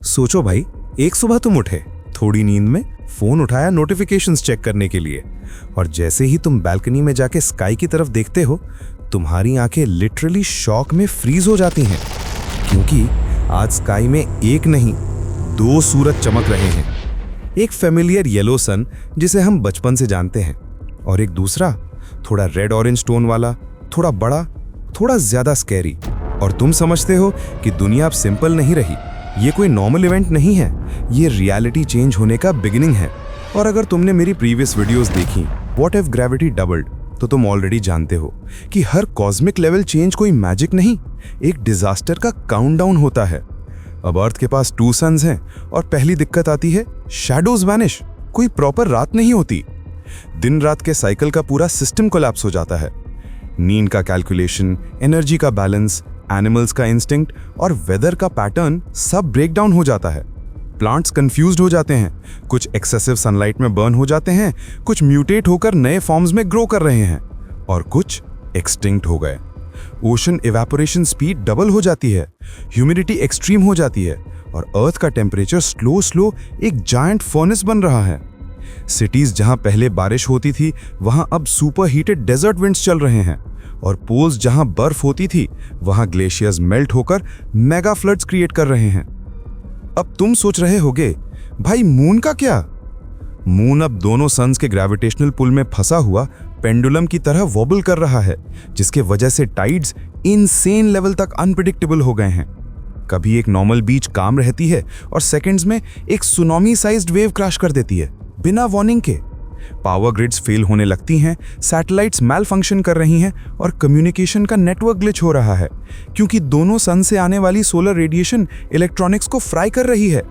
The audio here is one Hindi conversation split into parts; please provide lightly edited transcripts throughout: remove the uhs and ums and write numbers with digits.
सोचो भाई, एक सुबह तुम उठे, थोड़ी नींद में फोन उठाया नोटिफिकेशंस चेक करने के लिए, और जैसे ही तुम बालकनी में जाके स्काई की तरफ देखते हो, तुम्हारी आंखें लिटरली शॉक में फ्रीज हो जाती हैं, क्योंकि आज स्काई में एक नहीं, दो सूरज चमक रहे हैं। एक फेमिलियर येलो सन जिसे हम बचपन से जानते हैं, और एक दूसरा थोड़ा रेड ऑरेंज टोन वाला, थोड़ा बड़ा, थोड़ा ज्यादा स्कैरी। और तुम समझते हो कि दुनिया अब सिंपल नहीं रही, ये कोई नॉर्मल इवेंट नहीं है, ये रियलिटी चेंज होने का बिगिनिंग है। और अगर तुमने मेरी प्रीवियस वीडियोस देखी, व्हाट इफ ग्रेविटी डबल्ड, तो तुम ऑलरेडी जानते हो कि हर कॉस्मिक लेवल चेंज कोई मैजिक नहीं, एक डिजास्टर का काउंटडाउन होता है। अब अर्थ के पास 2 सन्स हैं, और पहली दिक्कत आती है शैडोज वैनिश, कोई प्रॉपर रात नहीं होती। दिन रात के साइकिल का पूरा सिस्टम कोलैप्स हो जाता है। नींद का कैलकुलेशन, एनर्जी का बैलेंस, एनिमल्स का इंस्टिंक्ट और वेदर का पैटर्न सब ब्रेक डाउन हो जाता है। प्लांट्स कंफ्यूज्ड हो जाते हैं, कुछ एक्सेसिव सनलाइट में बर्न हो जाते हैं, कुछ म्यूटेट होकर नए फॉर्म्स में ग्रो कर रहे हैं, और कुछ एक्सटिंक्ट हो गए। ओशन इवेपोरेशन स्पीड डबल हो जाती है, ह्यूमिडिटी एक्सट्रीम हो जाती है, और अर्थ का टेम्परेचर स्लो एक जायंट फर्नेस बन रहा है। सिटीज जहां पहले बारिश होती थी, वहां अब सुपर हीटेड डेजर्ट विंड्स चल रहे हैं, और पोल्स जहां बर्फ होती थी, वहां ग्लेशियर्स मेल्ट होकर मेगा फ्लड्स क्रिएट कर रहे हैं। अब तुम सोच रहे होगे, भाई मून का क्या? मून अब दोनों सन्स के ग्रेविटेशनल पुल में फंसा हुआ पेंडुलम की तरह वॉबल कर रहा है, जिसके वजह से टाइड्स इनसेन लेवल तक अनप्रेडिक्टेबल हो गए हैं। कभी एक नॉर्मल बीच काम रहती है, और सेकंड्स में एक सुनामी साइज्ड वेव क्रैश कर देती है बिना वार्निंग के। पावर ग्रिड्स फेल होने लगती हैं, सैटेलाइट्स मैल फंक्शन कर रही हैं, और कम्युनिकेशन का नेटवर्क ग्लिच हो रहा है, क्योंकि दोनों सन से आने वाली सोलर रेडिएशन इलेक्ट्रॉनिक्स को फ्राई कर रही है।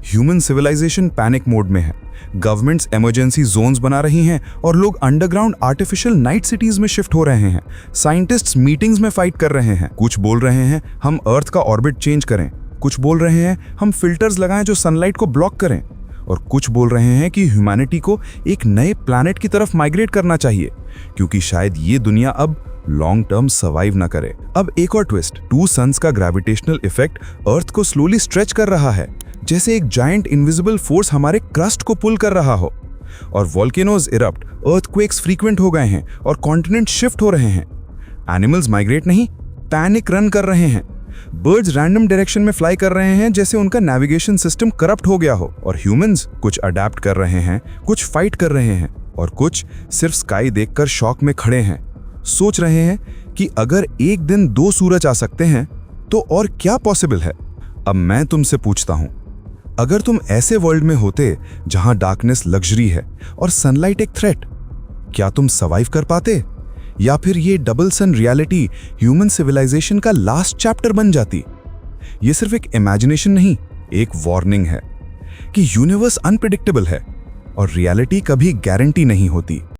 ह्यूमन सिविलाइजेशन पैनिक मोड में है, गवर्नमेंट्स इमरजेंसी जोन्स बना रही हैं, और लोग अंडरग्राउंड आर्टिफिशियल नाइट सिटीज में शिफ्ट हो रहे हैं। साइंटिस्ट्स मीटिंग्स में फाइट कर रहे हैं, कुछ बोल रहे हैं हम अर्थ का ऑर्बिट चेंज करें, कुछ बोल रहे हैं हम फिल्टर्स लगाएं जो सनलाइट को ब्लॉक करें, और कुछ बोल रहे हैं कि ह्यूमैनिटी को एक नए प्लैनेट की तरफ माइग्रेट करना चाहिए, क्योंकि शायद ये दुनिया अब लॉन्ग टर्म सर्वाइव ना करे। अब एक और ट्विस्ट, 2 सन्स का ग्रेविटेशनल इफेक्ट अर्थ को स्लोली स्ट्रेच कर रहा है, जैसे एक जायंट इनविजिबल फोर्स हमारे क्रस्ट को पुल कर रहा हो। और वोल्केनोज इरप्ट, अर्थक्वेक्स फ्रीक्वेंट हो गए हैं, और कॉन्टिनेंट शिफ्ट हो रहे हैं। एनिमल्स माइग्रेट नहीं, पैनिक रन कर रहे हैं। बर्ड्स रैंडम डायरेक्शन में फ्लाई कर रहे हैं, जैसे उनका नेविगेशन सिस्टम करप्ट हो गया हो। और ह्यूमंस कुछ अडेप्ट कर रहे हैं, कुछ फाइट कर रहे हैं, और कुछ सिर्फ स्काई देखकर शॉक में खड़े हैं, सोच रहे हैं कि अगर एक दिन 2 सूरज आ सकते हैं तो और क्या पॉसिबल है। अब मैं तुमसे पूछता हूं, अगर तुम ऐसे वर्ल्ड में होते जहां डार्कनेस लग्जरी है और सनलाइट एक थ्रेट, क्या तुम सर्वाइव कर पाते? या फिर ये डबल सन रियलिटी ह्यूमन सिविलाइजेशन का लास्ट चैप्टर बन जाती? ये सिर्फ एक इमेजिनेशन नहीं, एक वार्निंग है कि यूनिवर्स अनप्रेडिक्टेबल है, और रियलिटी कभी गारंटी नहीं होती।